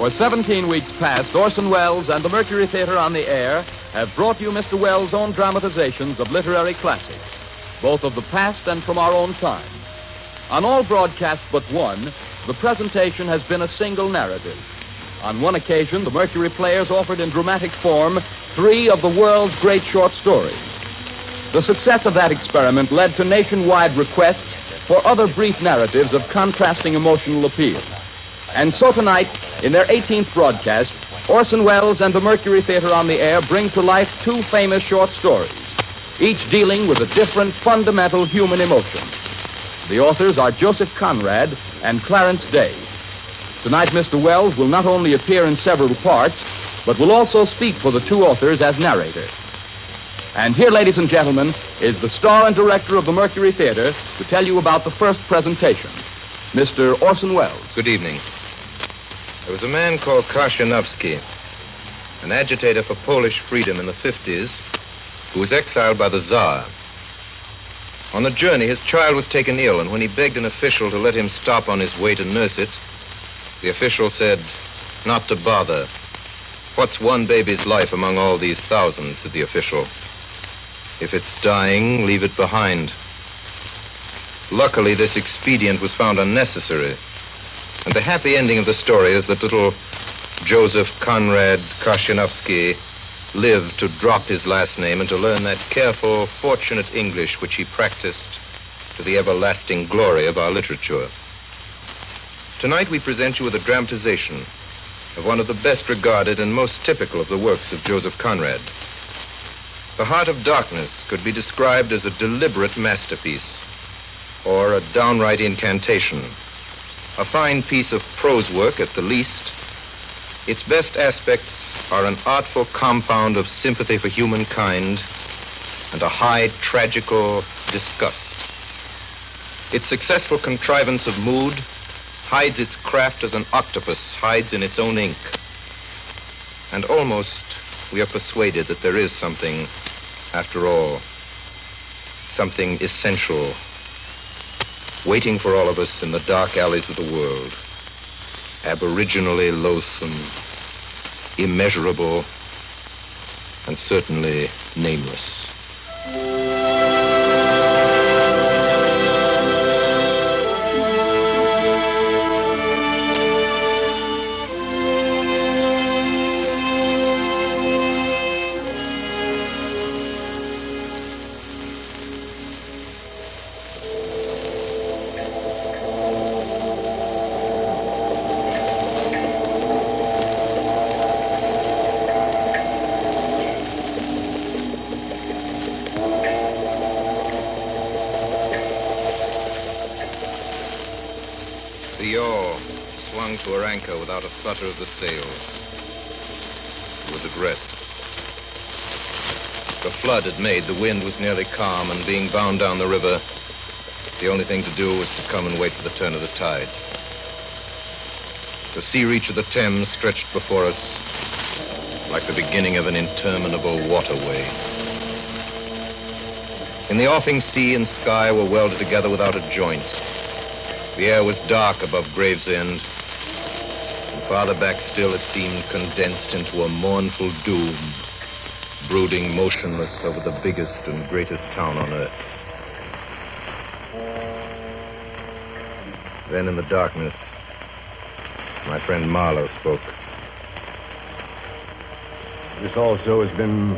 For 17 weeks past, Orson Welles and the Mercury Theatre on the air have brought you Mr. Welles' own dramatizations of literary classics, both of the past and from our own time. On all broadcasts but one, the presentation has been a single narrative. On one occasion, the Mercury players offered in dramatic form 3 of the world's great short stories. The success of that experiment led to nationwide requests for other brief narratives of contrasting emotional appeal. And so tonight, in their 18th broadcast, Orson Welles and the Mercury Theatre on the air bring to life 2 famous short stories, each dealing with a different fundamental human emotion. The authors are Joseph Conrad and Clarence Day. Tonight, Mr. Welles will not only appear in several parts, but will also speak for the 2 authors as narrator. And here, ladies and gentlemen, is the star and director of the Mercury Theatre to tell you about the first presentation, Mr. Orson Welles. Good evening. There was a man called Krashenovsky, an agitator for Polish freedom in the 50s, who was exiled by the Tsar. On the journey, his child was taken ill, and when he begged an official to let him stop on his way to nurse it, the official said, "Not to bother. What's one baby's life among all these thousands?" said the official. "If it's dying, leave it behind." Luckily, this expedient was found unnecessary, and the happy ending of the story is that little Joseph Conrad Krashenovsky lived to drop his last name and to learn that careful, fortunate English which he practiced to the everlasting glory of our literature. Tonight we present you with a dramatization of one of the best regarded and most typical of the works of Joseph Conrad. The Heart of Darkness could be described as a deliberate masterpiece, or a downright incantation. A fine piece of prose work at the least. Its best aspects are an artful compound of sympathy for humankind and a high tragical disgust. Its successful contrivance of mood hides its craft as an octopus hides in its own ink. And almost we are persuaded that there is something, after all, something essential, waiting for all of us in the dark alleys of the world, aboriginally loathsome, immeasurable, and certainly nameless. The yawl swung to her anchor without a flutter of the sails. It was at rest. The flood had made, the wind was nearly calm, and being bound down the river, the only thing to do was to come and wait for the turn of the tide. The sea reach of the Thames stretched before us like the beginning of an interminable waterway. In the offing, sea and sky were welded together without a joint. The air was dark above Gravesend, and farther back still it seemed condensed into a mournful doom, brooding motionless over the biggest and greatest town on earth. Then in the darkness, my friend Marlowe spoke. This also has been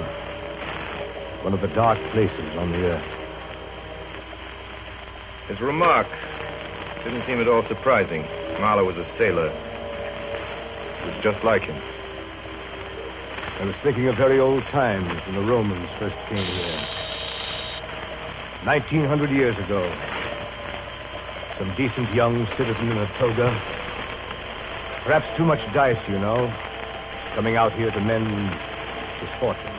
one of the dark places on the earth. His remark didn't seem at all surprising. Marlowe was a sailor. It was just like him. I was thinking of very old times when the Romans first came here. 1900 years ago. Some decent young citizen in a toga. Perhaps too much dice, you know, coming out here to mend his fortunes.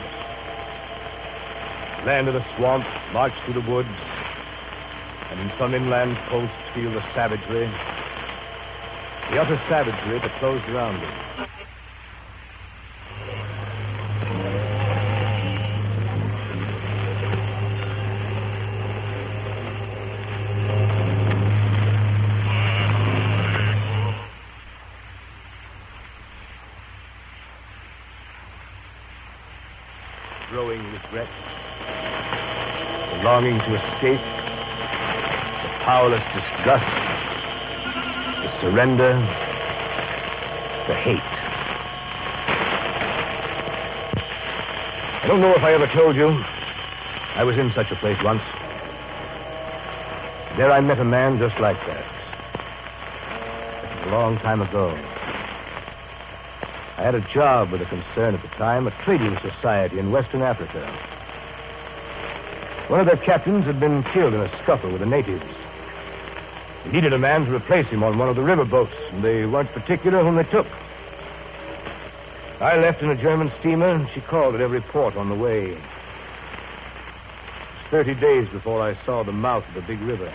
Land of the swamp, march through the woods, and in some inland post feel the savagery, the utter savagery that closed around him. growing regret, the longing to escape, the powerless disgust, the surrender, the hate. I don't know if I ever told you, I was in such a place once. There I met a man just like that. It was a long time ago. I had a job with a concern at the time, a trading society in Western Africa. One of their captains had been killed in a scuffle with the natives. They needed a man to replace him on one of the river boats, and they weren't particular whom they took. I left in a German steamer, and she called at every port on the way. It was 30 days before I saw the mouth of the big river.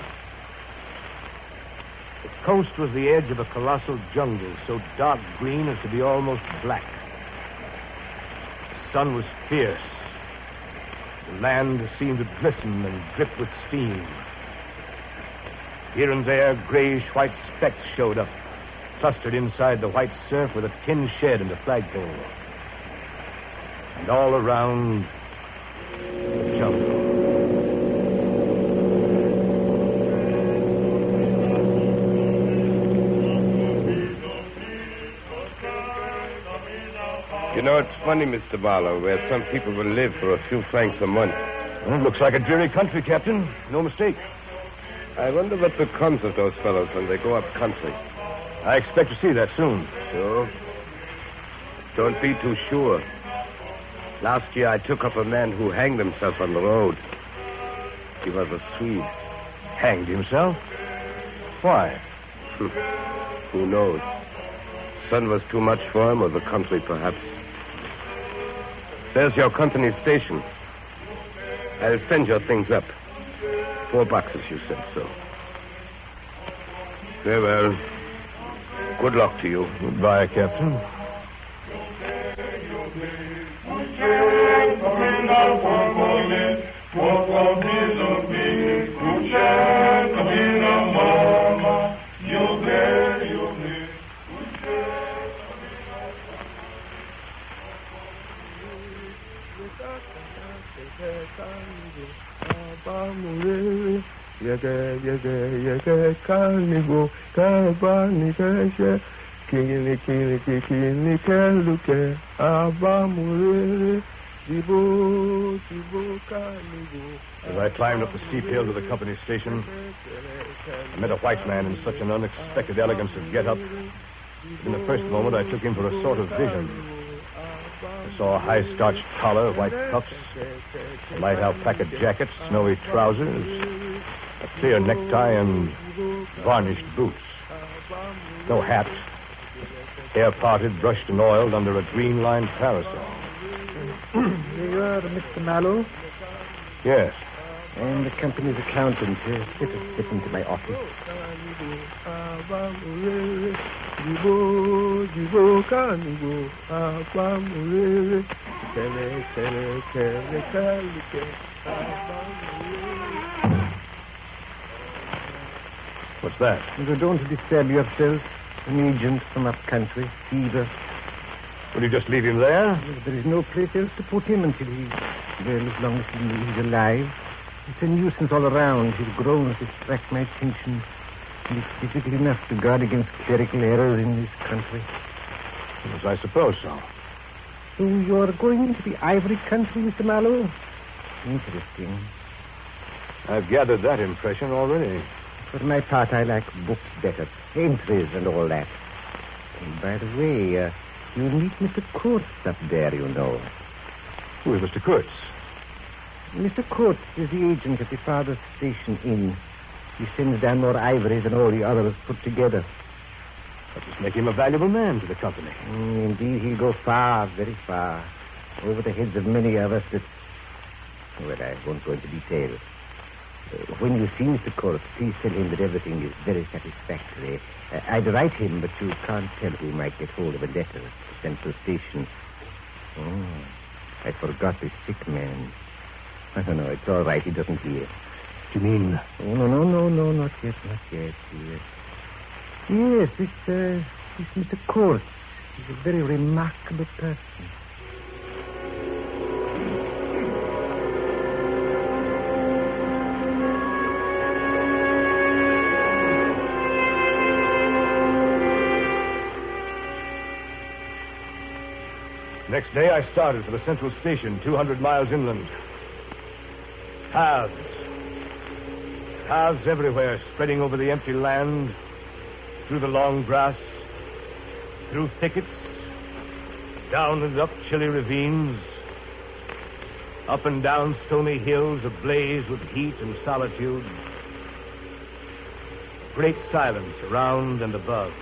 The coast was the edge of a colossal jungle, so dark green as to be almost black. The sun was fierce. The land seemed to glisten and drip with steam. Here and there, grayish-white specks showed up, clustered inside the white surf with a tin shed and a flagpole. And all around, the jungle. You know, it's funny, Mr. Barlow, where some people will live for a few francs a month. Well, it looks like a dreary country, Captain. No mistake. I wonder what becomes of those fellows when they go up country. I expect to see that soon. So? Don't be too sure. Last year I took up a man who hanged himself on the road. He was a Swede. Hanged himself? Why? Who knows? Sun was too much for him, or the country, perhaps. There's your company station. I'll send your things up. 4 boxes, you said so. Very well. Good luck to you. Goodbye, Captain. As I climbed up the steep hill to the company station, I met a white man in such an unexpected elegance of get-up. In the first moment, I took him for a sort of vision. I saw a high-starched collar, white cuffs, a light alpaca jacket, snowy trousers, a clear necktie, and varnished boots. No hat. Hair parted, brushed and oiled under a green-lined parasol. Here you are, Mr. Mallow. Yes. I am the company's accountant. Let us step into my office. What's that? You don't disturb yourself. An agent from up country, fever. Will you just leave him there? There is no place else to put him until he's... Well, as long as he's alive. It's a nuisance all around. His groans distract my attention. And it's difficult enough to guard against clerical errors in this country. Yes, I suppose so. So you're going into the ivory country, Mr. Mallow? Interesting. I've gathered that impression already. For my part, I like books better. Entries and all that. And by the way, you'll meet Mr. Kurtz up there, you know. Who is Mr. Kurtz? Mr. Kurtz is the agent at the Father's Station Inn. He sends down more ivory than all the others put together. That must make him a valuable man to the company. Indeed, he'll go far, very far. Over the heads of many of us that... Well, I won't go into detail. When you see Mr. Kurtz, please tell him that everything is very satisfactory. I'd write him, but you can't tell who might get hold of a letter at the Central Station. Oh, I forgot the sick man. I don't know, it's all right, he doesn't hear. Do you mean... Oh, no, not yet. Yes, this Mr. Kurtz. He's a very remarkable person. Next day, I started for the central station, 200 miles inland. Paths. Paths everywhere, spreading over the empty land, through the long grass, through thickets, down and up chilly ravines, up and down stony hills ablaze with heat and solitude. Great silence around and above.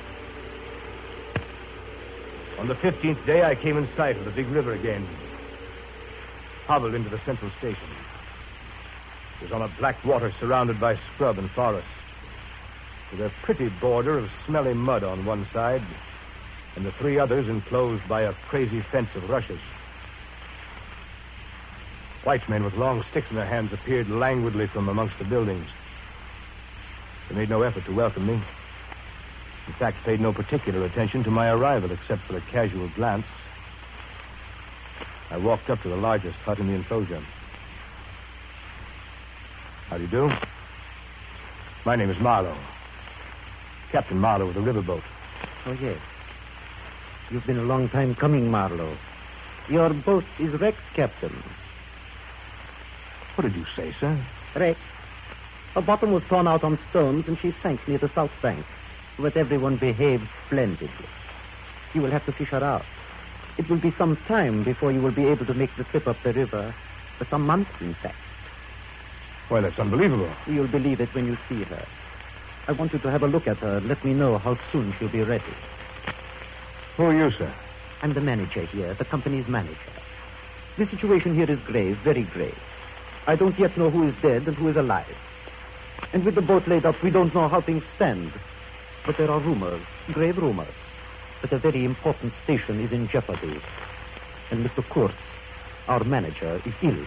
On the 15th day, I came in sight of the big river again. Hobbled into the central station. It was on a black water surrounded by scrub and forest, with a pretty border of smelly mud on one side, and the three others enclosed by a crazy fence of rushes. White men with long sticks in their hands appeared languidly from amongst the buildings. They made no effort to welcome me. In fact, paid no particular attention to my arrival, except for a casual glance. I walked up to the largest hut in the enclosure. How do you do? My name is Marlowe. Captain Marlowe of the riverboat. Oh, yes. You've been a long time coming, Marlowe. Your boat is wrecked, Captain. What did you say, sir? Wrecked. Her bottom was torn out on stones, and she sank near the south bank. But everyone behaved splendidly. You will have to fish her out. It will be some time before you will be able to make the trip up the river. For some months, in fact. Why, that's unbelievable. You'll believe it when you see her. I want you to have a look at her and let me know how soon she'll be ready. Who are you, sir? I'm the manager here, the company's manager. The situation here is grave, very grave. I don't yet know who is dead and who is alive. And with the boat laid up, we don't know how things stand. But there are rumors, grave rumors, that a very important station is in jeopardy. And Mr. Kurtz, our manager, is ill.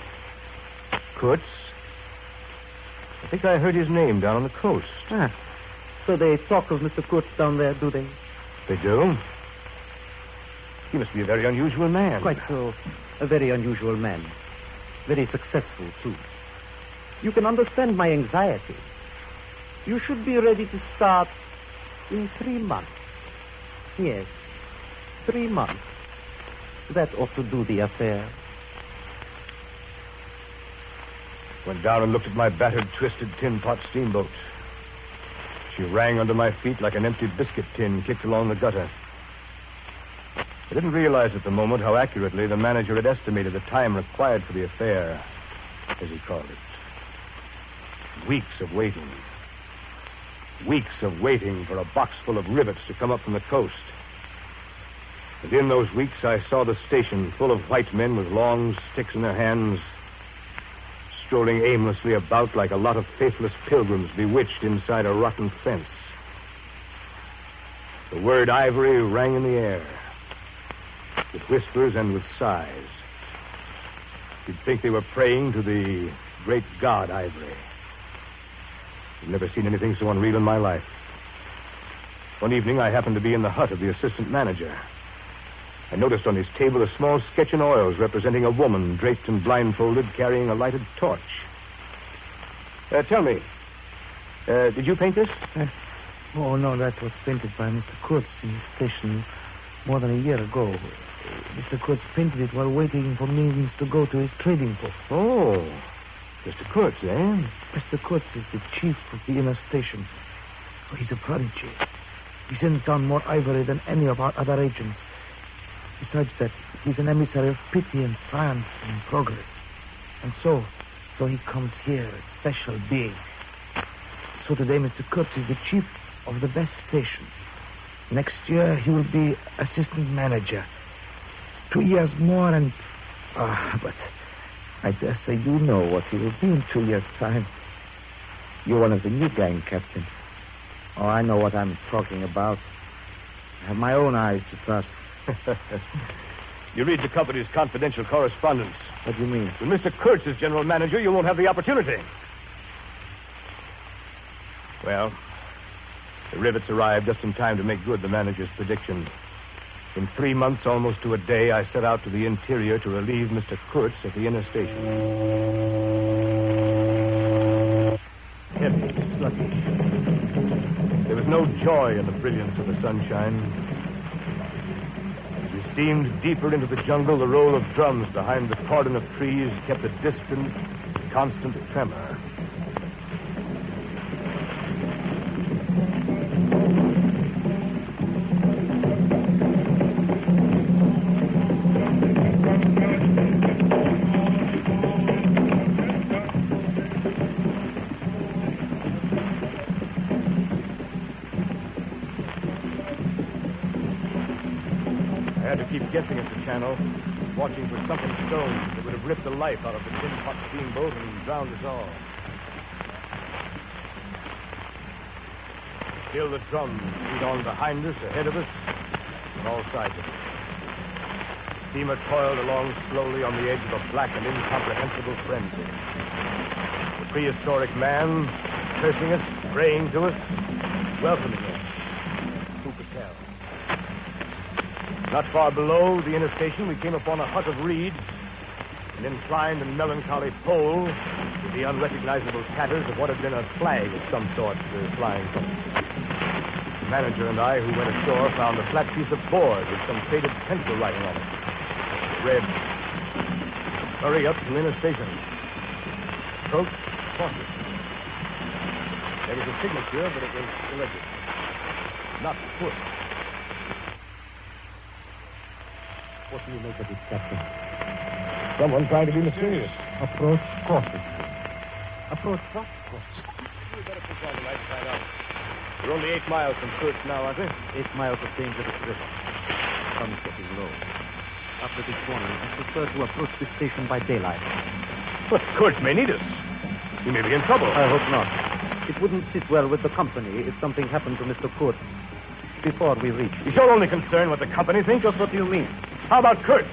Kurtz? I think I heard his name down on the coast. Ah, so they talk of Mr. Kurtz down there, do they? They do? He must be a very unusual man. Quite so. A very unusual man. Very successful, too. You can understand my anxiety. You should be ready to start in 3 months. Yes, 3 months. That ought to do the affair. Went down and looked at my battered, twisted tin pot steamboat. She rang under my feet like an empty biscuit tin kicked along the gutter. I didn't realize at the moment how accurately the manager had estimated the time required for the affair, as he called it. Weeks of waiting. Weeks of waiting for a box full of rivets to come up from the coast. And in those weeks, I saw the station full of white men with long sticks in their hands, strolling aimlessly about like a lot of faithless pilgrims bewitched inside a rotten fence. The word ivory rang in the air, with whispers and with sighs. You'd think they were praying to the great god Ivory. I've never seen anything so unreal in my life. One evening, I happened to be in the hut of the assistant manager. I noticed on his table a small sketch in oils representing a woman draped and blindfolded carrying a lighted torch. Tell me, did you paint this? Oh, no, that was painted by Mr. Kurtz in his station more than a year ago. Mr. Kurtz painted it while waiting for means to go to his trading post. Oh, Mr. Kurtz, eh? Mr. Kurtz is the chief of the inner station. Oh, he's a prodigy. He sends down more ivory than any of our other agents. Besides that, he's an emissary of pity and science and progress. And so he comes here, a special being. So today, Mr. Kurtz is the chief of the best station. Next year, he will be assistant manager. 2 years more and... but I dare say you know what he will be in 2 years' time. You're one of the new gang, Captain. Oh, I know what I'm talking about. I have my own eyes to trust. You read the company's confidential correspondence. What do you mean? When Mr. Kurtz is general manager, you won't have the opportunity. Well, the rivets arrived just in time to make good the manager's prediction. In 3 months, almost to a day, I set out to the interior to relieve Mr. Kurtz at the inner station. Heavy, sluggish. There was no joy in the brilliance of the sunshine. As we steamed deeper into the jungle, the roll of drums behind the cordon of trees kept a distant, constant tremor. Guessing at the channel, watching for something stone that would have ripped the life out of the tin pot steamboat and drowned us all. Still the drums beat on behind us, ahead of us, on all sides of us. The steamer toiled along slowly on the edge of a black and incomprehensible frenzy. The prehistoric man cursing us, praying to us, welcoming us. Who could tell? Not far below the inner station, we came upon a hut of reeds, an inclined and melancholy pole with the unrecognizable tatters of what had been a flag of some sort flying from it. The manager and I, who went ashore, found a flat piece of board with some faded pencil writing on it. It read, "Hurry up to inner station. Approach cautious." There was a signature, but it was illegible. Not foot. What do you make of it, Captain? Someone trying to be mysterious. Approach cautiously. Approach what? We better push on tonight to find out. We're only 8 miles from Kurtz now, aren't we? 8 miles of dangerous river. Sun's getting low. After this morning, I prefer to approach the station by daylight. But Kurtz may need us. He may be in trouble. I hope not. It wouldn't sit well with the company if something happened to Mr. Kurtz before we reach. Is your only concern what the company thinks? Just what do you mean? How about Kurtz?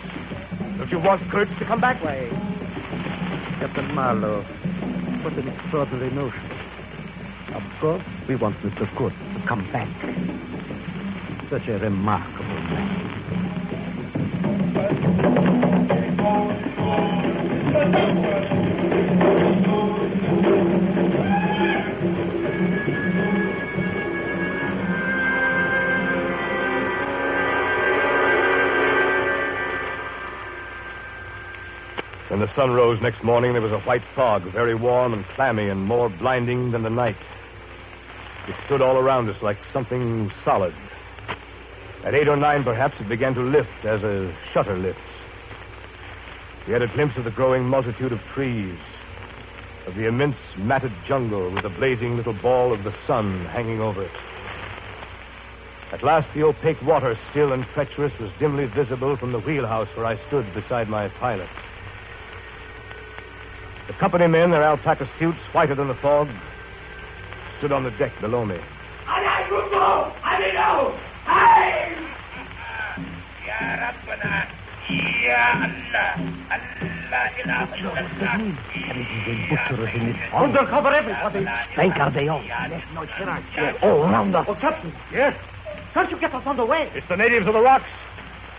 Don't you want Kurtz to come back? Why, Captain Marlowe, what an extraordinary notion. Of course, we want Mr. Kurtz to come back. Such a remarkable man. When the sun rose next morning, there was a white fog, very warm and clammy and more blinding than the night. It stood all around us like something solid. At 8 or 9, perhaps, it began to lift as a shutter lifts. We had a glimpse of the growing multitude of trees, of the immense matted jungle with the blazing little ball of the sun hanging over it. At last, the opaque water, still and treacherous, was dimly visible from the wheelhouse where I stood beside my pilot. The company men, their alpaca suits whiter than the fog, stood on the deck below me. Hugo! Hugo! Hey! Ya Rabbana! Ya Allah! Allah ilaha illallah! Undercover, everybody! Spanker they all. All around us. Oh, Captain! Yes? Can't you get us on the way? It's the natives of the rocks.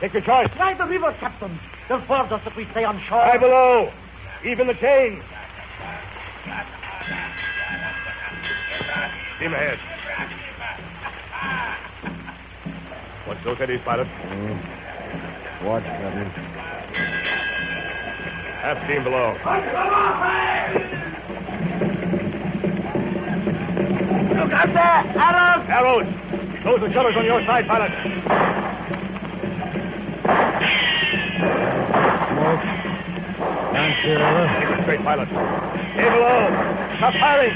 Take your choice. Try the river, Captain. They'll force us if we stay on shore. Lie below. Even the chain. Steam ahead. Watch those eddies, pilot. Watch, Captain. Half steam below. Look out there! Arrows! Arrows! Close the shutters on your side, pilot. Smoke. Can't see river. Keep it straight, pilot. Stay below. Stop firing.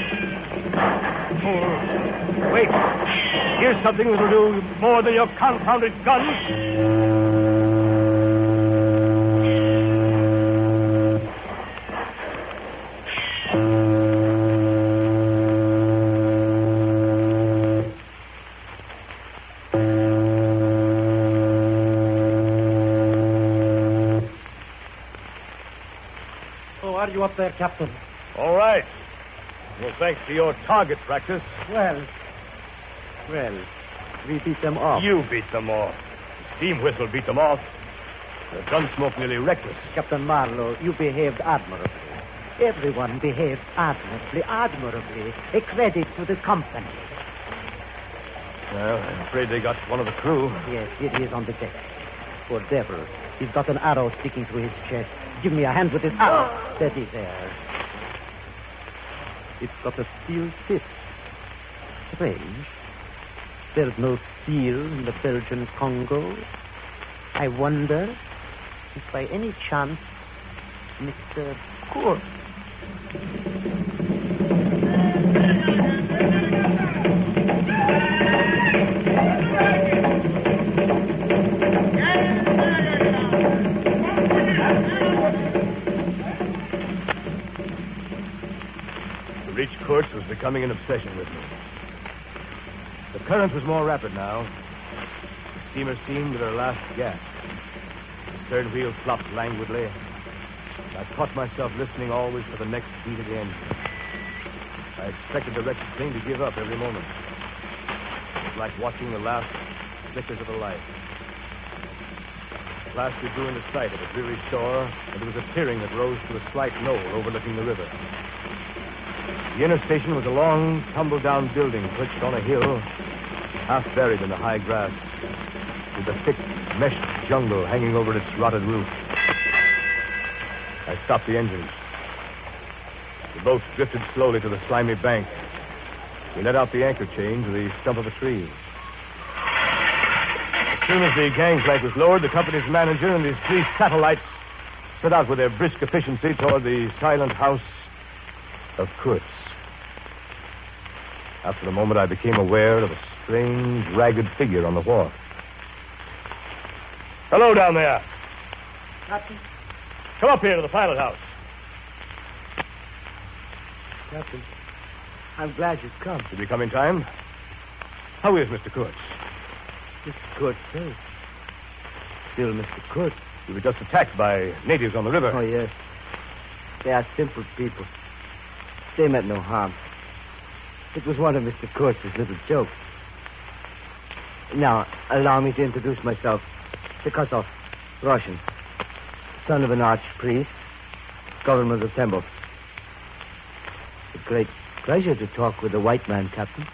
Fools. Wait. Here's something that'll do more than your confounded guns. Are you up there, Captain? All right. Well, thanks to your target practice. Well, we beat them off. You beat them off. The steam whistle beat them off. The gun smoke nearly wrecked us. Captain Marlowe, you behaved admirably. Everyone behaved admirably. A credit to the company. Well, I'm afraid they got one of the crew. Yes, it is on the deck. Poor devil. He's got an arrow sticking through his chest. Give me a hand with this arrow. Steady there. It's got a steel tip. Strange. There's no steel in the Belgian Congo. I wonder if by any chance Mr. Kurtz. To reach Kurtz was becoming an obsession with me. The current was more rapid now. The steamer seemed at her last gasp. The stern wheel flopped languidly. I caught myself listening always for the next beat of the engine. I expected the wretched thing to give up every moment. It was like watching the last flickers of a light. At last we drew into sight of a dreary shore, and there was a clearing that rose to a slight knoll overlooking the river. The inner station was a long, tumble-down building perched on a hill, half buried in the high grass, with the thick, meshed jungle hanging over its rotted roof. I stopped the engines. The boat drifted slowly to the slimy bank. We let out the anchor chain to the stump of a tree. As soon as the gangplank was lowered, the company's manager and his 3 satellites set out with their brisk efficiency toward the silent house of Kurtz. After a moment, I became aware of a strange, ragged figure on the wharf. Hello down there. Captain. Come up here to the pilot house. Captain, I'm glad you've come. Did we come in time? How is Mr. Kurtz? Mr. Kurtz safe. Still Mr. Kurtz. We were just attacked by natives on the river. Oh, yes. They are simple people. They meant no harm. It was one of Mr. Kurtz's little jokes. Now, allow me to introduce myself. Sekosov, Russian. Son of an archpriest, governor of Temple. A great pleasure to talk with a white man, Captain.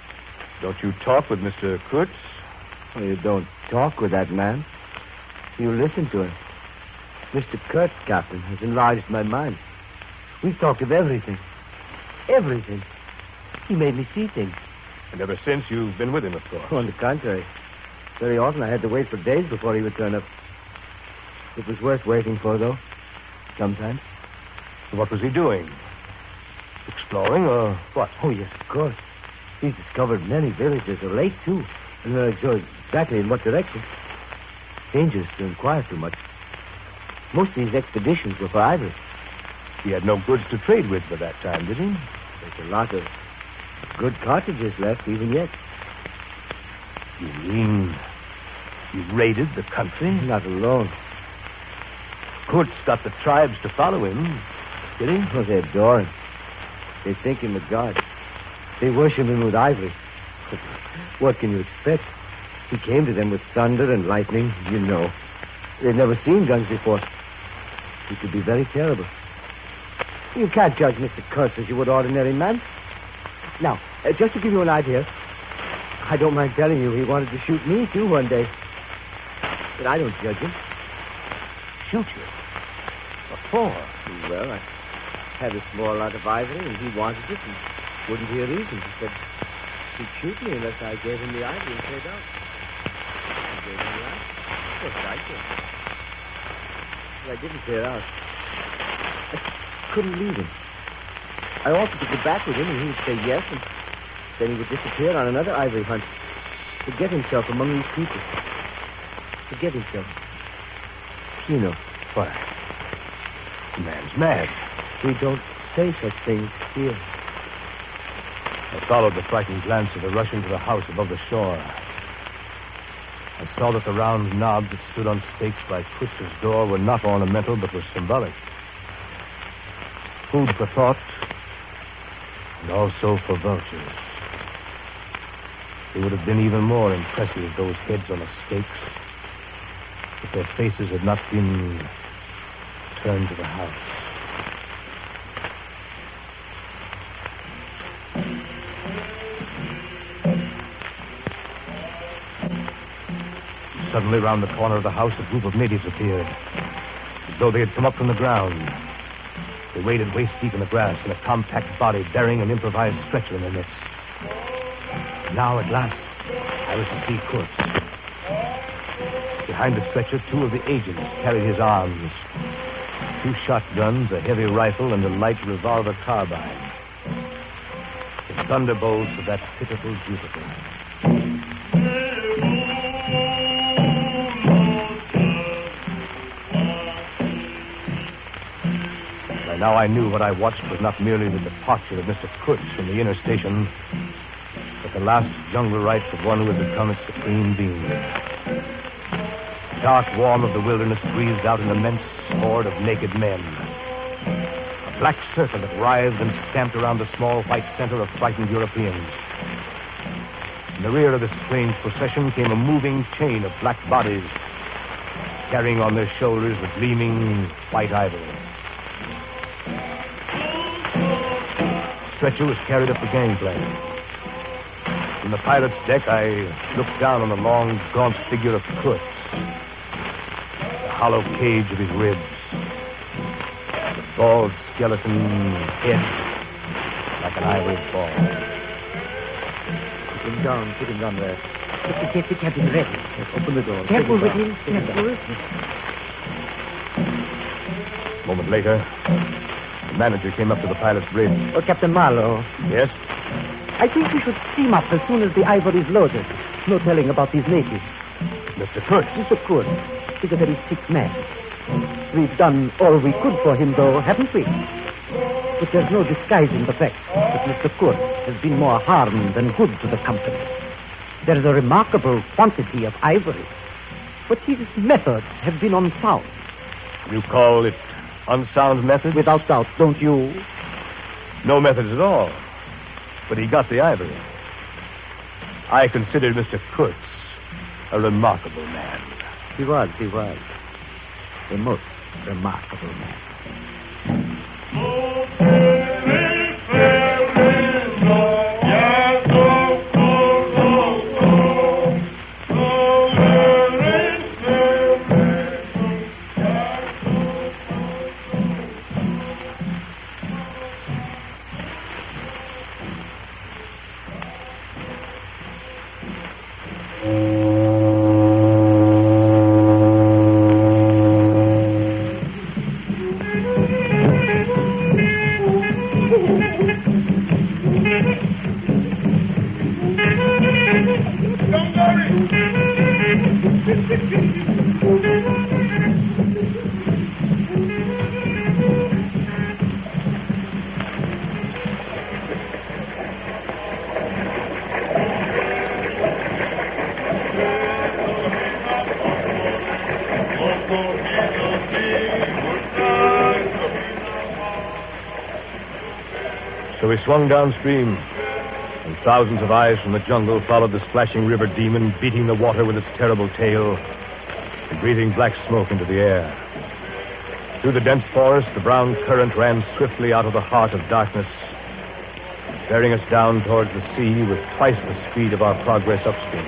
Don't you talk with Mr. Kurtz? Well, you don't talk with that man. You listen to him. Mr. Kurtz, Captain, has enlarged my mind. We've talked of everything. Everything. He made me see things. And ever since, you've been with him, of course. On the contrary. Very often I had to wait for days before he would turn up. It was worth waiting for, though. Sometimes. What was he doing? Exploring, or what? Oh, yes, of course. He's discovered many villages, or late, too. And not sure exactly in what direction. Dangerous to inquire too much. Most of these expeditions were for ivory. He had no goods to trade with by that time, did he? There's a lot of good cartridges left, even yet. You mean he raided the country? Not alone. Kurtz got the tribes to follow him, did he? Oh, they adore him. They think him a god. They worship him with ivory. What can you expect? He came to them with thunder and lightning, you know. They've never seen guns before. He could be very terrible. You can't judge Mr. Kurtz as you would ordinary man. Now, just to give you an idea, I don't mind telling you he wanted to shoot me, too, one day. But I don't judge him. Shoot you? What for? Well, I had a small lot of ivory, and he wanted it, and wouldn't hear reason. He said he'd shoot me unless I gave him the ivory and paid out. I gave him the ivory. Of course, I did. But I didn't clear out. I couldn't leave him. I offered to go back with him, and he would say yes, and then he would disappear on another ivory hunt. Forget himself among these people. Forget himself. You know. Why? The man's mad. We don't say such things here. I followed the frightened glance of the Russian to the house above the shore. I saw that the round knobs that stood on stakes by Kurtz's door were not ornamental, but were symbolic. Food for thought, and also for vultures. They would have been even more impressive, those heads on the stakes, if their faces had not been turned to the house. Suddenly, round the corner of the house, a group of natives appeared, as though they had come up from the ground. They waded waist-deep in the grass, in a compact body bearing an improvised stretcher in their midst. Now, at last, I was to see Kurtz. Behind the stretcher, 2 of the agents carried his arms. 2 shotguns, a heavy rifle, and a light revolver carbine. The thunderbolts of that pitiful Jupiter. By now I knew what I watched was not merely the departure of Mr. Kurtz from the inner station, but the last jungle rites of one who had become its supreme being. The dark warmth of the wilderness breathed out an immense horde of naked men. A black circle that writhed and stamped around the small white center of frightened Europeans. In the rear of this strange procession came a moving chain of black bodies, carrying on their shoulders the gleaming white ivory. The stretcher was carried up the gangplank. From the pilot's deck, I looked down on the long, gaunt figure of Kurtz. The hollow cage of his ribs. The bald skeleton head like an ivory ball. Put him down there. Get the cabin ready. Open the door. Careful with him. Careful. A moment later, the manager came up to the pilot's bridge. Oh, Captain Marlowe. Yes? I think we should steam up as soon as the ivory's loaded. No telling about these natives. Mr. Kurtz. Mr. Kurtz. He's a very sick man. We've done all we could for him, though, haven't we? But there's no disguising the fact that Mr. Kurtz has been more harm than good to the company. There's a remarkable quantity of ivory, but his methods have been unsound. You call it unsound methods? Without doubt, don't you? No methods at all. But he got the ivory. I consider Mr. Kurtz a remarkable man. He was. A most remarkable man. So we swung downstream, and thousands of eyes from the jungle followed the splashing river demon, beating the water with its terrible tail and breathing black smoke into the air. Through the dense forest, the brown current ran swiftly out of the heart of darkness, bearing us down towards the sea with twice the speed of our progress upstream.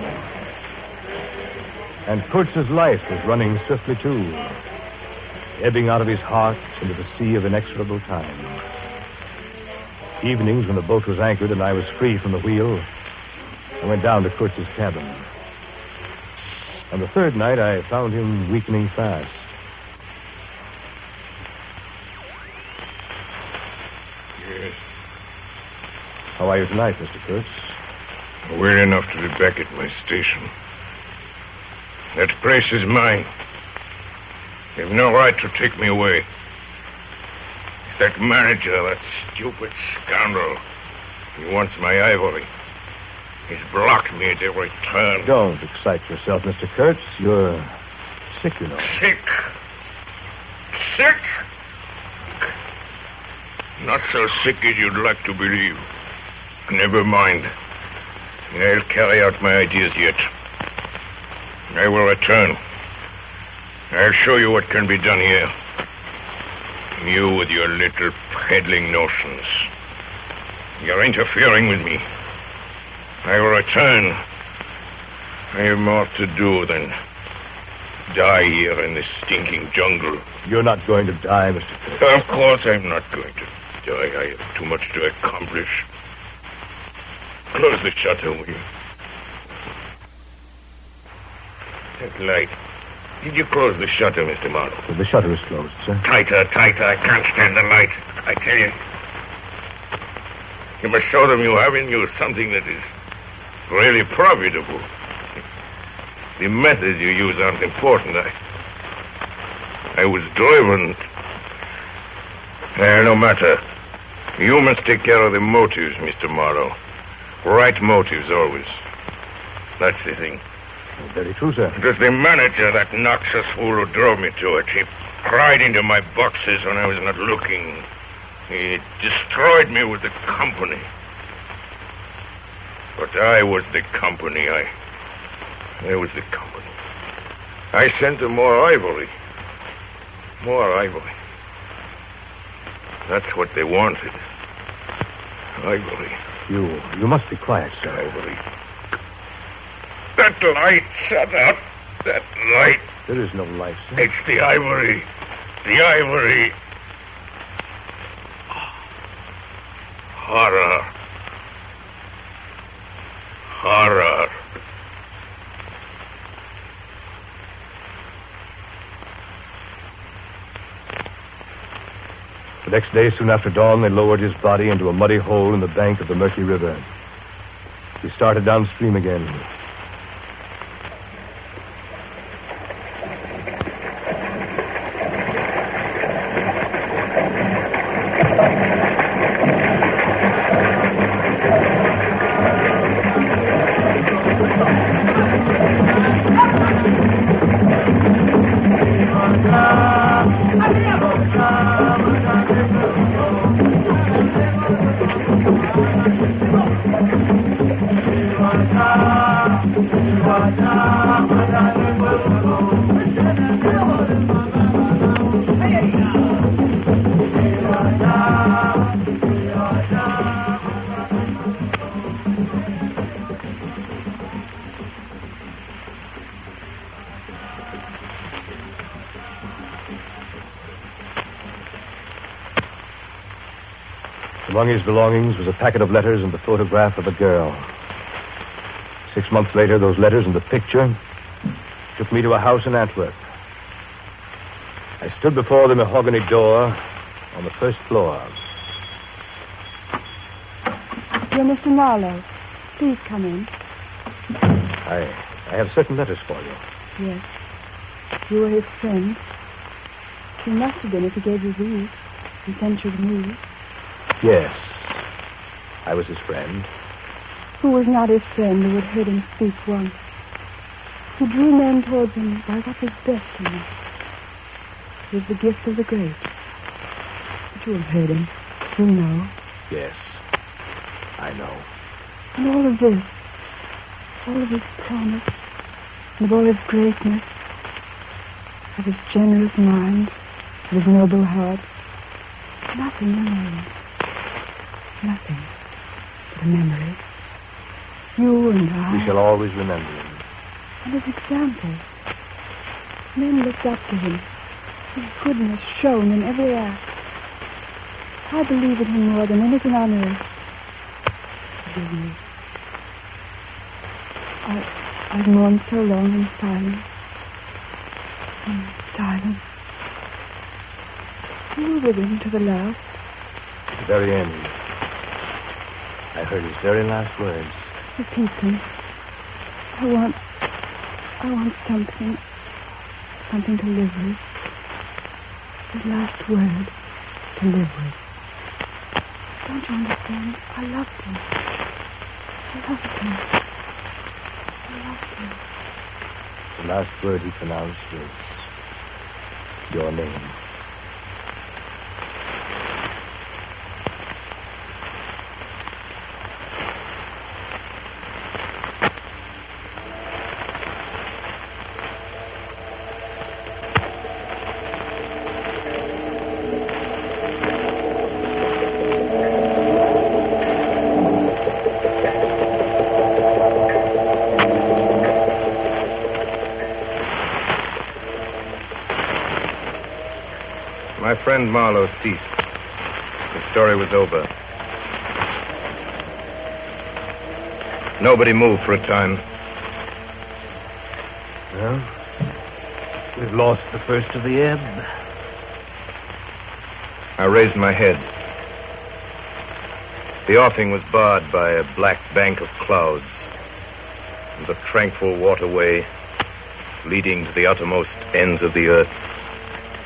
And Kurtz's life was running swiftly, too, ebbing out of his heart into the sea of inexorable time. Evenings, when the boat was anchored and I was free from the wheel, I went down to Kurtz's cabin. On the third night, I found him weakening fast. Yes. How are you tonight, Mr. Kurtz? Well enough to be back at my station. That place is mine. You've no right to take me away. It's that manager, that stupid scoundrel. He wants my ivory. He's blocked me at every turn. Don't excite yourself, Mr. Kurtz. You're sick, you know. Sick? Sick? Not so sick as you'd like to believe. Never mind. I'll carry out my ideas yet. I will return. I'll show you what can be done here. You with your little peddling notions. You're interfering with me. I will return. I have more to do than die here in this stinking jungle. You're not going to die, Mr. Curtis. Of course I'm not going to die. I have too much to accomplish. Close the shutter, will you? That light. Did you close the shutter, Mr. Marlowe? The shutter is closed, sir. Tighter, tighter. I can't stand the light. I tell you. You must show them you have in you something that is really profitable. The methods you use aren't important. I was driven. No matter. You must take care of the motives, Mr. Morrow. Right motives, always. That's the thing. Very true, sir. It was the manager, that noxious fool, who drove me to it. He pried into my boxes when I was not looking. He destroyed me with the company. But I was the company. I was the company. I sent them more ivory. More ivory. That's what they wanted. Ivory. You must be quiet, sir. Ivory. That light, shut up. That light. There is no light, sir. It's the ivory. The ivory. Horror. Horror. The next day, soon after dawn, they lowered his body into a muddy hole in the bank of the Mercury River. He started downstream again. Among his belongings was a packet of letters and the photograph of a girl. 6 months later, those letters and the picture took me to a house in Antwerp. I stood before the mahogany door on the first floor. You're Mr. Marlowe. Please come in. I have certain letters for you. Yes. You were his friend. You must have been if he gave you these and sent you to me. Yes. I was his friend. Who was not his friend who had heard him speak once? Who drew men towards him by what was best in them? It was the gift of the great. But you have heard him. You know. Yes. I know. And all of this, all of his promise, and of all his greatness, of his generous mind, of his noble heart, nothing remains. Nothing but a memory. You and I. We shall always remember him. And his example. Men looked up to him. His goodness shone in every act. I believe in him more than anything on earth. Forgive me. I've mourned so long in silence. In silence. You were with him to the last. At the very end. I heard his very last words. Repeat them. I want something to live with. His last word to live with. Don't you understand? I loved him. I loved him. I loved him. The last word he pronounced was your name. friend Marlowe ceased. The story was over. Nobody moved for a time. Well, we've lost the first of the ebb. I raised my head. The offing was barred by a black bank of clouds, and the tranquil waterway leading to the uttermost ends of the earth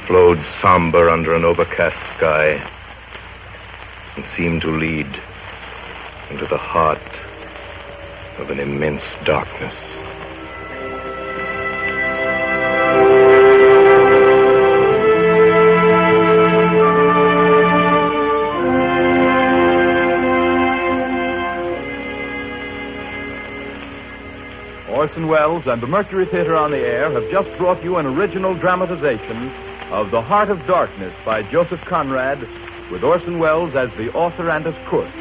flowed somber under an overcast sky and seemed to lead into the heart of an immense darkness. Orson Welles and the Mercury Theatre on the Air have just brought you an original dramatization of The Heart of Darkness by Joseph Conrad, with Orson Welles as the author and as Kurth.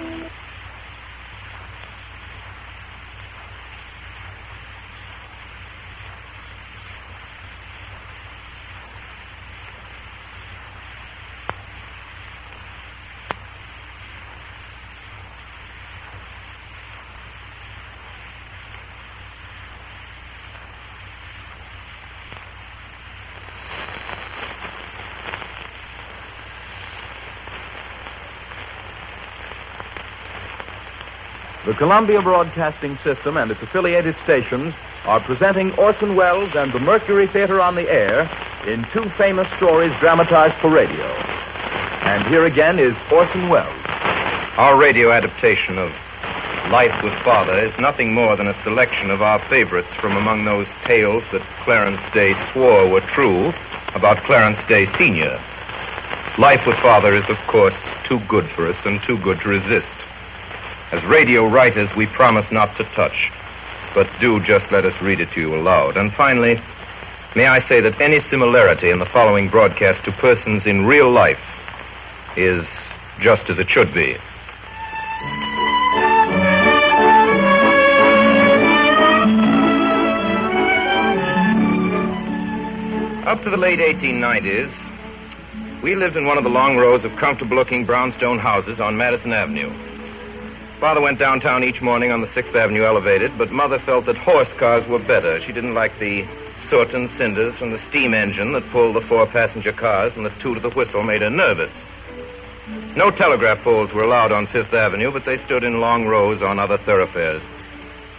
The Columbia Broadcasting System and its affiliated stations are presenting Orson Welles and the Mercury Theatre on the Air in two famous stories dramatized for radio. And here again is Orson Welles. Our radio adaptation of Life with Father is nothing more than a selection of our favorites from among those tales that Clarence Day swore were true about Clarence Day Sr. Life with Father is, of course, too good for us and too good to resist. As radio writers, we promise not to touch, but do just let us read it to you aloud. And finally, may I say that any similarity in the following broadcast to persons in real life is just as it should be. Up to the late 1890s, we lived in one of the long rows of comfortable-looking brownstone houses on Madison Avenue. Father went downtown each morning on the 6th Avenue elevated, but Mother felt that horse cars were better. She didn't like the soot and cinders from the steam engine that pulled the 4-passenger cars, and the toot of the whistle made her nervous. No telegraph poles were allowed on 5th Avenue, but they stood in long rows on other thoroughfares.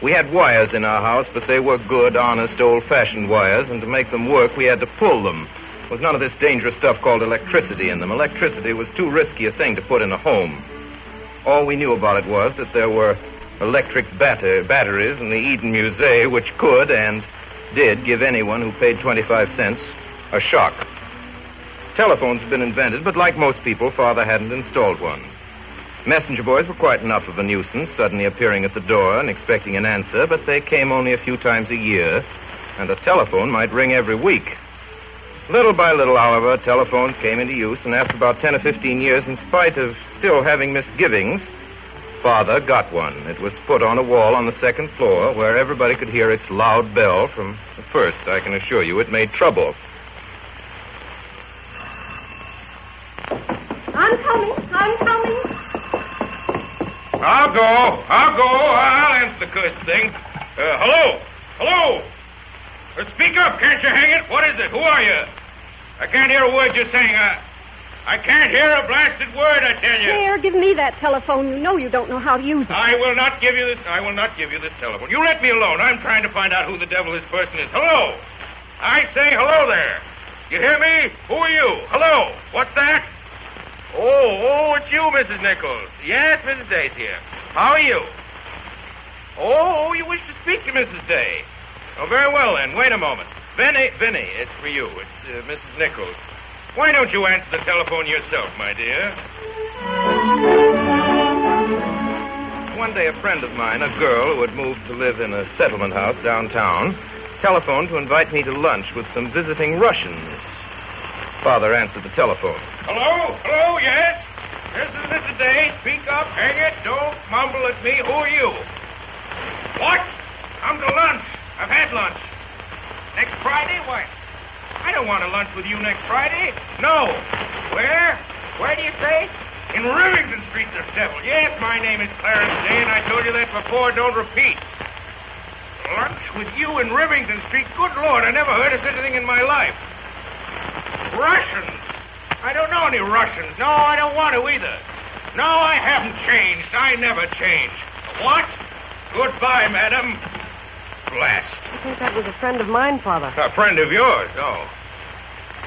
We had wires in our house, but they were good, honest, old-fashioned wires, and to make them work, we had to pull them. There was none of this dangerous stuff called electricity in them. Electricity was too risky a thing to put in a home. All we knew about it was that there were electric batteries in the Eden Museum which could and did give anyone who paid 25 cents a shock. Telephones had been invented, but like most people, Father hadn't installed one. Messenger boys were quite enough of a nuisance, suddenly appearing at the door and expecting an answer, but they came only a few times a year, and a telephone might ring every week. Little by little, however, telephones came into use, and after about 10 or 15 years, in spite of still having misgivings, Father got one. It was put on a wall on the 2nd floor where everybody could hear its loud bell from the first. I can assure you it made trouble. I'm coming. I'll go. I'll answer the cursed thing. Hello? Speak up, can't you hang it? What is it? Who are you? I can't hear a word you're saying. I can't hear a blasted word, I tell you. Here, give me that telephone. You know you don't know how to use it. I will not give you this telephone. You let me alone. I'm trying to find out who the devil this person is. Hello? I say hello there. You hear me? Who are you? Hello? What's that? Oh, it's you, Mrs. Nichols. Yes, Mrs. Day's here. How are you? Oh, you wish to speak to Mrs. Day. Oh, very well, then. Wait a moment. Vinny, it's for you. It's Mrs. Nichols. Why don't you answer the telephone yourself, my dear? One day, a friend of mine, a girl who had moved to live in a settlement house downtown, telephoned to invite me to lunch with some visiting Russians. Father answered the telephone. Hello, yes? This is Mrs. Day. Speak up, hang it. Don't mumble at me. Who are you? What? Come to lunch. I've had lunch. Next Friday? Why, I don't want to lunch with you next Friday. No. Where? Where do you say? In Rivington Street, the devil. Yes, my name is Clarence Day, and I told you that before. Don't repeat. Lunch with you in Rivington Street? Good Lord, I never heard of such a thing in my life. Russians? I don't know any Russians. No, I don't want to either. No, I haven't changed. I never change. What? Goodbye, madam. Blast. I think that was a friend of mine, Father. A friend of yours? Oh.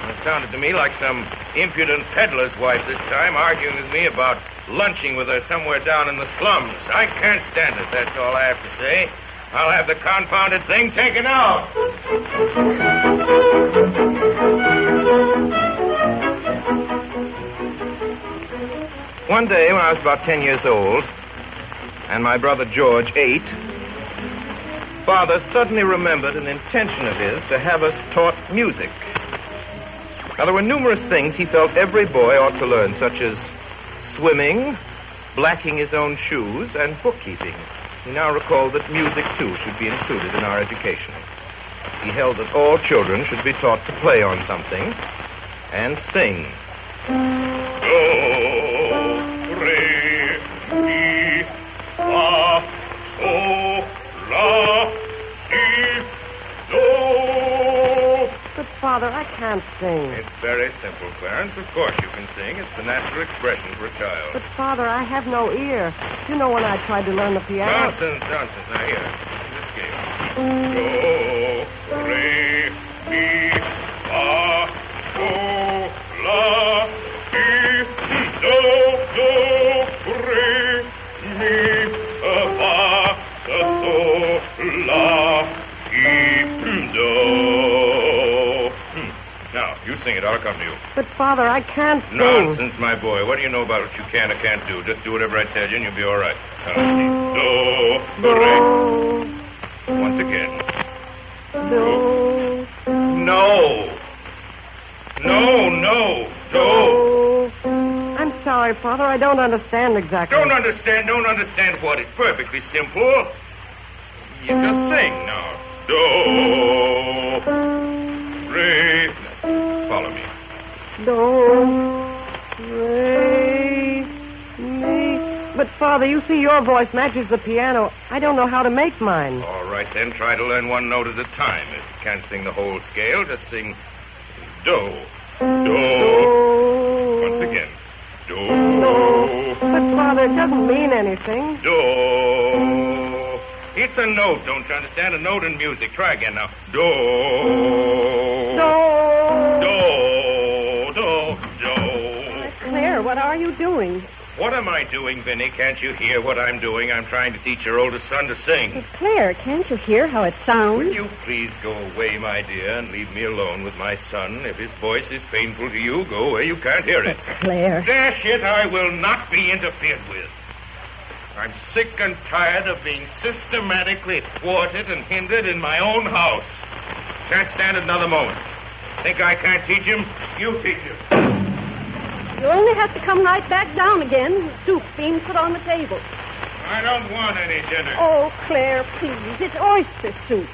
It sounded to me like some impudent peddler's wife this time, arguing with me about lunching with her somewhere down in the slums. I can't stand it, that's all I have to say. I'll have the confounded thing taken out. One day when I was about 10 years old, and my brother George 8, Father suddenly remembered an intention of his to have us taught music. Now, there were numerous things he felt every boy ought to learn, such as swimming, blacking his own shoes, and bookkeeping. He now recalled that music, too, should be included in our education. He held that all children should be taught to play on something and sing. Do, re, mi, fa, sol, la, si, do. But, Father, I can't sing. It's very simple, Clarence. Of course you can sing. It's the natural expression for a child. But, Father, I have no ear. You know when I tried to learn the piano... Nonsense. Now, here. This scale. Do, re, mi, fa, sol, la, si, do, re, mi, fa, sol, la, si, do. Now, you sing it. I'll come to you. But, Father, I can't sing. Nonsense, my boy. What do you know about what you can or can't do? Just do whatever I tell you and you'll be all right. Now, do, re. Once again. Do. No. Do. I'm sorry, Father. I don't understand exactly. Don't understand what? It's perfectly simple. You just sing now. Do, re. Follow me. Do, re, mi. But, Father, you see your voice matches the piano. I don't know how to make mine. All right, then. Try to learn one note at a time. If you can't sing the whole scale, just sing do. Do. Once again. Do. No. But, Father, it doesn't mean anything. Do. It's a note, don't you understand? A note in music. Try again now. Do. Claire, what are you doing? What am I doing, Vinny? Can't you hear what I'm doing? I'm trying to teach your oldest son to sing. But, Claire, can't you hear how it sounds? Will you please go away, my dear, and leave me alone with my son? If his voice is painful to you, go away. You can't hear it. But, Claire... Dash it, I will not be interfered with. I'm sick and tired of being systematically thwarted and hindered in my own house. Can't stand it another moment. Think I can't teach him? You teach him. You only have to come right back down again. The soup's being put on the table. I don't want any dinner. Oh, Claire, please. It's oyster soup.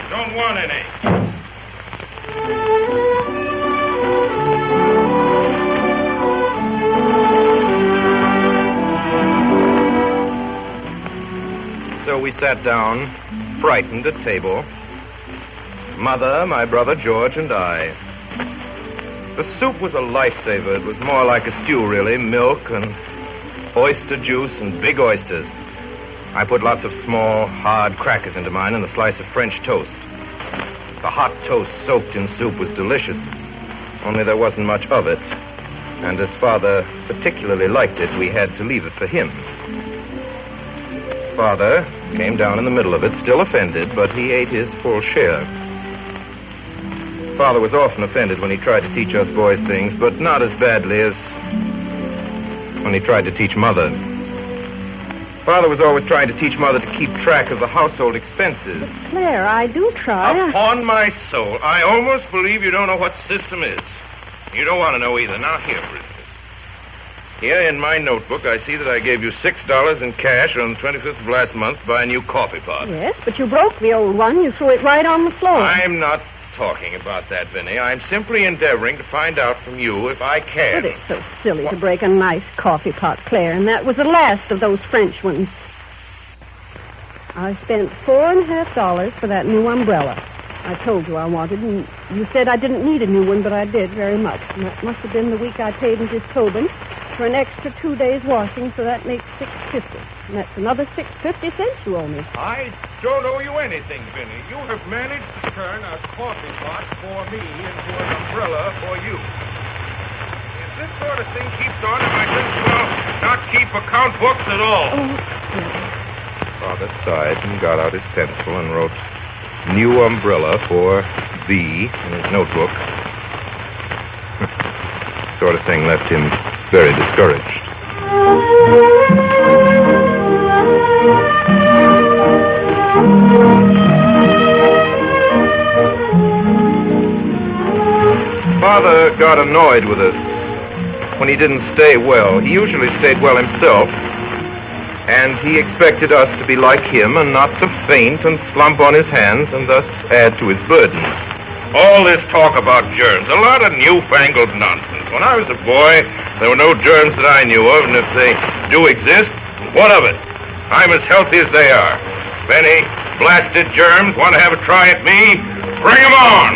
Don't want any. So we sat down, frightened at table. Mother, my brother George, and I. The soup was a lifesaver. It was more like a stew, really. Milk and oyster juice and big oysters. I put lots of small, hard crackers into mine and a slice of French toast. The hot toast soaked in soup was delicious, only there wasn't much of it. And as Father particularly liked it, we had to leave it for him. Father came down in the middle of it, still offended, but he ate his full share. Father was often offended when he tried to teach us boys things, but not as badly as when he tried to teach Mother. Father was always trying to teach Mother to keep track of the household expenses. But, Claire, I do try. Upon my soul, I almost believe you don't know what system is. You don't want to know either. Now, here, for instance. Here in my notebook, I see that I gave you $6 in cash on the 25th of last month to buy a new coffee pot. Yes, but you broke the old one. You threw it right on the floor. I'm not talking about that, Vinny. I'm simply endeavoring to find out from you if I can. But it's so silly to break a nice coffee pot, Claire, and that was the last of those French ones. I spent $4.50 for that new umbrella. I told you I wanted, and you said I didn't need a new one, but I did very much. And that must have been the week I paid Mrs. Tobin for an extra 2 days washing, so that makes $6.50. And that's another 6.50 you owe me. I don't owe you anything, Vinny. You have managed to turn a coffee pot for me into an umbrella for you. If this sort of thing keeps on, I might as well not keep account books at all. Father sighed and got out his pencil and wrote new umbrella for thee in his notebook. Sort of thing left him very discouraged. Father got annoyed with us when he didn't stay well. He usually stayed well himself, and he expected us to be like him and not to faint and slump on his hands and thus add to his burdens. All this talk about germs, a lot of newfangled nonsense. When I was a boy, there were no germs that I knew of, and if they do exist, what of it? I'm as healthy as they are. If any blasted germs want to have a try at me, bring them on!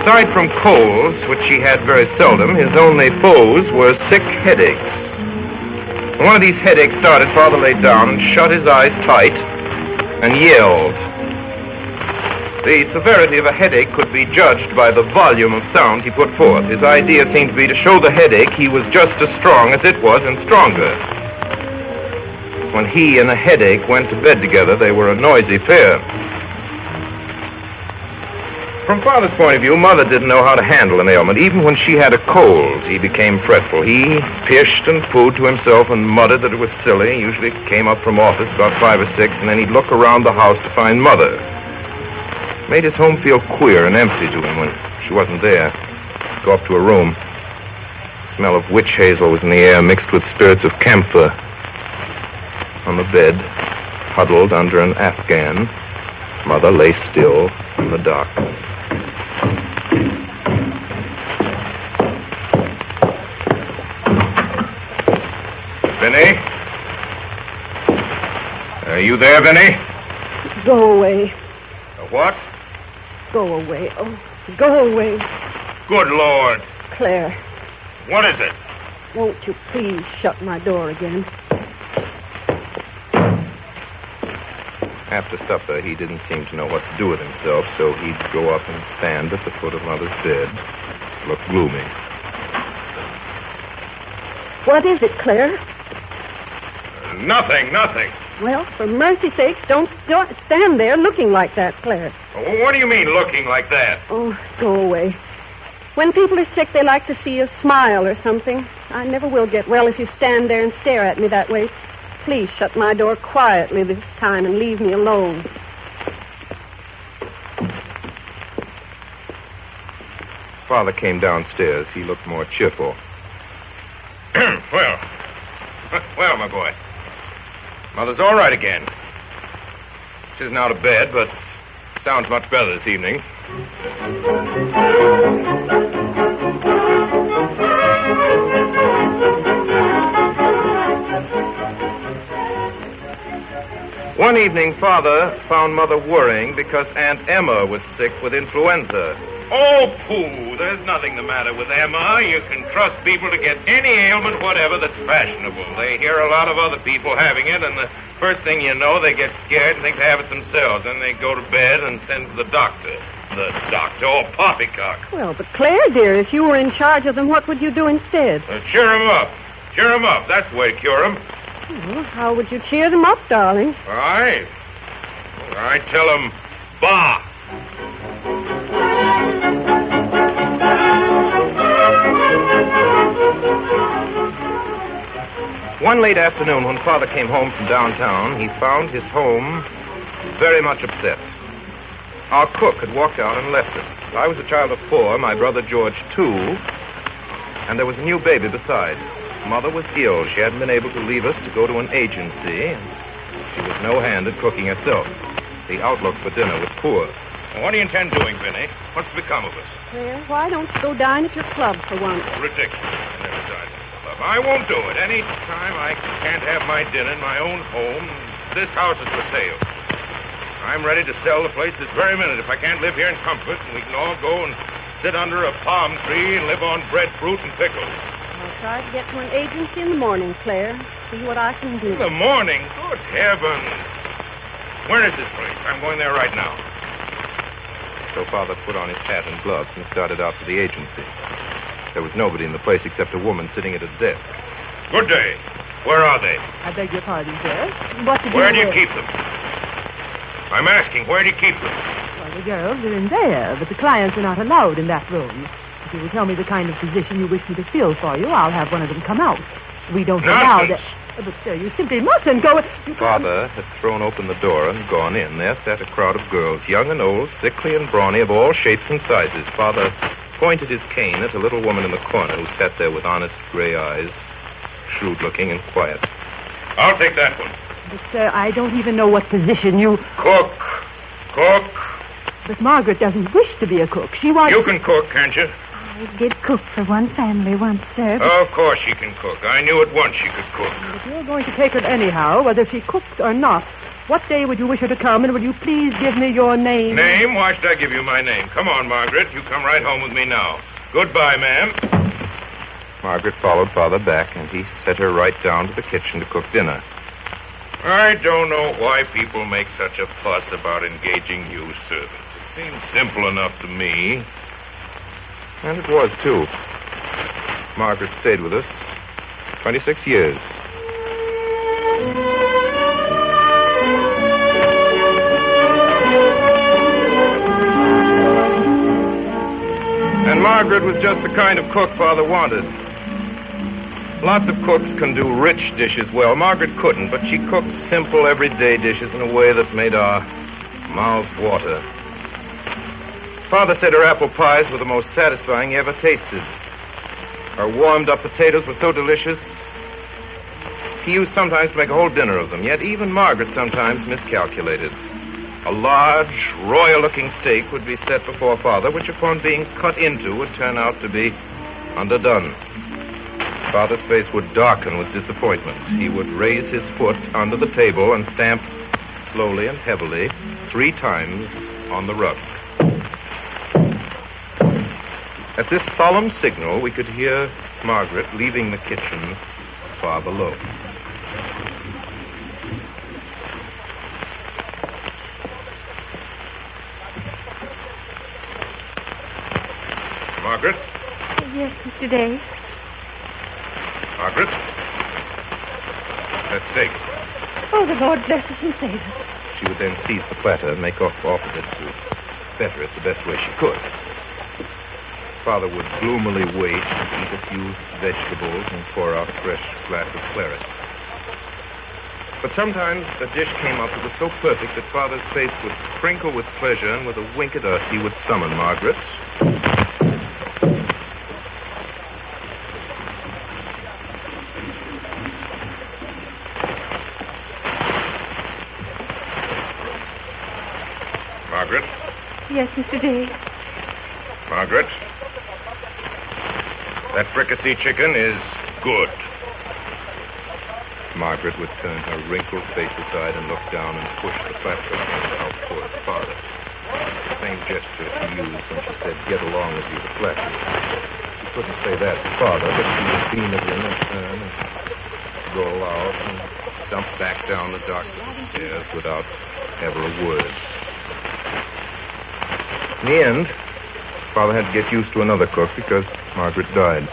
Aside from colds, which he had very seldom, his only foes were sick headaches. When one of these headaches started, Father lay down and shut his eyes tight and yelled. The severity of a headache could be judged by the volume of sound he put forth. His idea seemed to be to show the headache he was just as strong as it was and stronger. When he and a headache went to bed together, they were a noisy pair. From Father's point of view, Mother didn't know how to handle an ailment. Even when she had a cold, he became fretful. He pished and pooed to himself and muttered that it was silly. He usually came up from office about 5 or 6, and then he'd look around the house to find Mother. It made his home feel queer and empty to him when she wasn't there. He'd go up to her room. The smell of witch hazel was in the air, mixed with spirits of camphor. On the bed, huddled under an Afghan, Mother lay still in the dark. Vinny? Are you there, Vinny? Go away. What? Go away. Oh, go away. Good Lord. Claire, What is it? won't you please shut my door again? After supper, he didn't seem to know what to do with himself, so he'd go up and stand at the foot of Mother's bed, look gloomy. What is it, Claire? Nothing. Well, for mercy's sake, don't stand there looking like that, Claire. What do you mean, looking like that? Oh, go away. When people are sick, they like to see a smile or something. I never will get well if you stand there and stare at me that way. Please shut my door quietly this time and leave me alone. Father came downstairs. He looked more cheerful. Well, my boy. Mother's all right again. She isn't out of bed, but sounds much better this evening. One evening, Father found Mother worrying because Aunt Emma was sick with influenza. Oh, pooh, there's nothing the matter with Emma. You can trust people to get any ailment whatever that's fashionable. They hear a lot of other people having it, and the first thing you know, they get scared and think they have it themselves. Then they go to bed and send for the doctor. The doctor, or poppycock. Well, but Claire, dear, if you were in charge of them, what would you do instead? Cheer 'em up. Cheer 'em up. That's the way to cure 'em. Well, how would you cheer them up, darling? I tell 'em, bah. One late afternoon, when Father came home from downtown, he found his home very much upset. Our cook had walked out and left us. I was a child of 4, my brother George 2, and there was a new baby besides. Mother was ill. She hadn't been able to leave us to go to an agency. She was no hand at cooking herself. The outlook for dinner was poor. Well, what do you intend doing, Vinny? What's become of us? Claire, why don't you go dine at your club for once? Ridiculous. I never died in the club. I won't do it. Any time I can't have my dinner in my own home, this house is for sale. I'm ready to sell the place this very minute if I can't live here in comfort, and we can all go and sit under a palm tree and live on breadfruit and pickles. I'll try to get to an agency in the morning, Claire. See what I can do. In the morning? Good heavens. Where is this place? I'm going there right now. So Father put on his hat and gloves and started out for the agency. There was nobody in the place except a woman sitting at a desk. Good day. Where are they? I beg your pardon, sir. Where do you keep them? I'm asking, where do you keep them? Well, the girls are in there, but the clients are not allowed in that room. If you will tell me the kind of position you wish me to fill for you, I'll have one of them come out. We don't allow that. But, sir, you simply mustn't go... Father had thrown open the door and gone in. There sat a crowd of girls, young and old, sickly and brawny, of all shapes and sizes. Father pointed his cane at a little woman in the corner who sat there with honest gray eyes, shrewd-looking and quiet. I'll take that one. But, sir, I don't even know what position you... Cook. But Margaret doesn't wish to be a cook. She wants... You can cook, can't you? I did cook for one family once, sir. Oh, of course she can cook. I knew at once she could cook. If you're going to take her anyhow, whether she cooks or not, what day would you wish her to come, and would you please give me your name? Name? Why should I give you my name? Come on, Margaret. You come right home with me now. Goodbye, ma'am. Margaret followed Father back, and he set her right down to the kitchen to cook dinner. I don't know why people make such a fuss about engaging new servants. It seems simple enough to me. And it was, too. Margaret stayed with us 26 years. And Margaret was just the kind of cook Father wanted. Lots of cooks can do rich dishes well. Margaret couldn't, but she cooked simple, everyday dishes in a way that made our mouths water. Father said her apple pies were the most satisfying he ever tasted. Her warmed-up potatoes were so delicious, he used sometimes to make a whole dinner of them. Yet even Margaret sometimes miscalculated. A large, royal-looking steak would be set before Father, which upon being cut into would turn out to be underdone. Father's face would darken with disappointment. He would raise his foot under the table and stamp slowly and heavily 3 times on the rug. At this solemn signal, we could hear Margaret leaving the kitchen far below. Margaret? Yes, Mr. Day. Margaret? That steak. Oh, the Lord bless us and save us. She would then seize the platter and make off it to better it the best way she could. Father would gloomily wait and eat a few vegetables and pour out a fresh glass of claret. But sometimes a dish came up that was so perfect that Father's face would crinkle with pleasure, and with a wink at us, he would summon Margaret. Margaret? Yes, Mr. Day. Margaret? That fricassee chicken is good. Margaret would turn her wrinkled face aside and look down and push the platform out towards Father. The same gesture she used when she said, "Get along with you," to Fletcher. She couldn't say that to Father, but she would beam at him and turn and roll out and stump back down the dark stairs without ever a word. In the end, Father had to get used to another cook because Margaret died.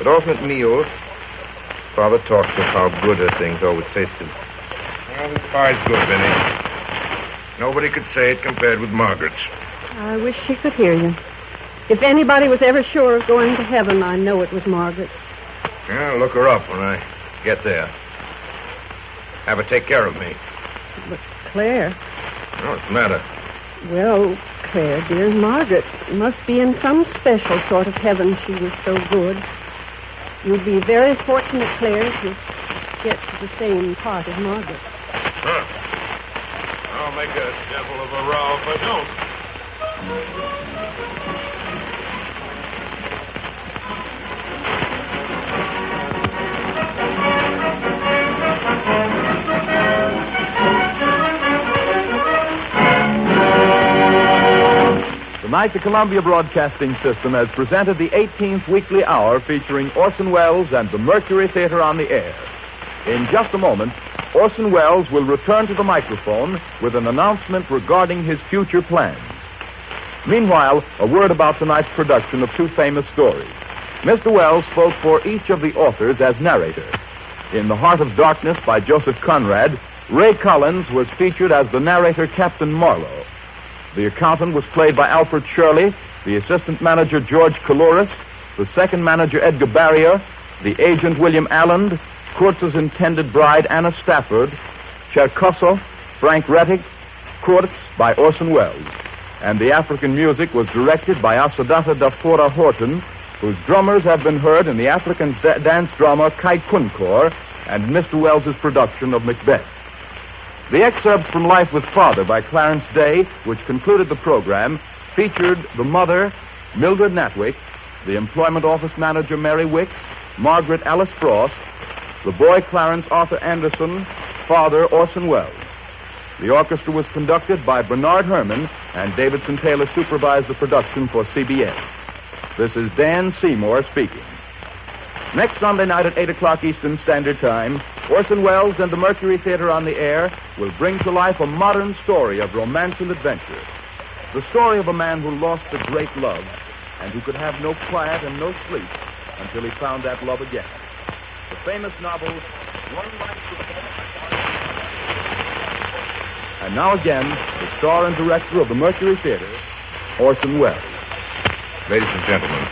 At alternate meals, Father talked of how good her things always tasted. Well, this pie's good, Vinny. Nobody could say it compared with Margaret's. I wish she could hear you. If anybody was ever sure of going to heaven, I know it was Margaret. Yeah, I'll look her up when I get there. Have her take care of me. But Claire... What's the matter? Well, Claire, dear, Margaret must be in some special sort of heaven. She was so good. You'd be very fortunate, Claire, if you get to the same part as Margaret. Huh. I'll make a devil of a row if I don't. Tonight, the Columbia Broadcasting System has presented the 18th Weekly Hour featuring Orson Welles and the Mercury Theatre on the air. In just a moment, Orson Welles will return to the microphone with an announcement regarding his future plans. Meanwhile, a word about tonight's production of two famous stories. Mr. Welles spoke for each of the authors as narrator. In The Heart of Darkness by Joseph Conrad, Ray Collins was featured as the narrator Captain Marlowe. The accountant was played by Alfred Shirley, the assistant manager George Coulouris, the second manager Edgar Barrier, the agent William Alland, Kurtz's intended bride Anna Stafford, Cherkosov, Frank Rettig, Kurtz by Orson Welles. And the African music was directed by Asadata Dafora Horton, whose drummers have been heard in the African dance drama Kai Kunkor and Mr. Welles's production of Macbeth. The excerpts from Life with Father by Clarence Day, which concluded the program, featured the mother, Mildred Natwick, the employment office manager Mary Wicks, Margaret Alice Frost, the boy Clarence Arthur Anderson, father Orson Welles. The orchestra was conducted by Bernard Herrmann, and Davidson Taylor supervised the production for CBS. This is Dan Seymour speaking. Next Sunday night at 8 o'clock Eastern Standard Time, Orson Welles and the Mercury Theatre on the air will bring to life a modern story of romance and adventure. The story of a man who lost a great love and who could have no quiet and no sleep until he found that love again. The famous novel, One Life to Live. And now again, the star and director of the Mercury Theatre, Orson Welles. Ladies and gentlemen,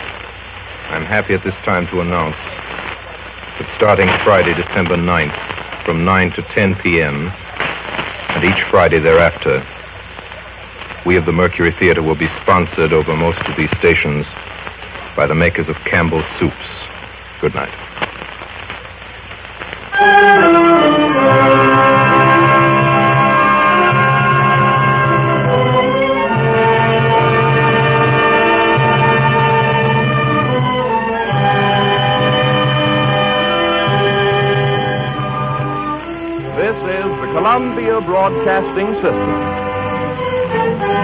I'm happy at this time to announce that starting Friday, December 9th, from 9 to 10 p.m., and each Friday thereafter, we of the Mercury Theatre will be sponsored over most of these stations by the makers of Campbell's Soups. Good night. This is the Columbia Broadcasting System.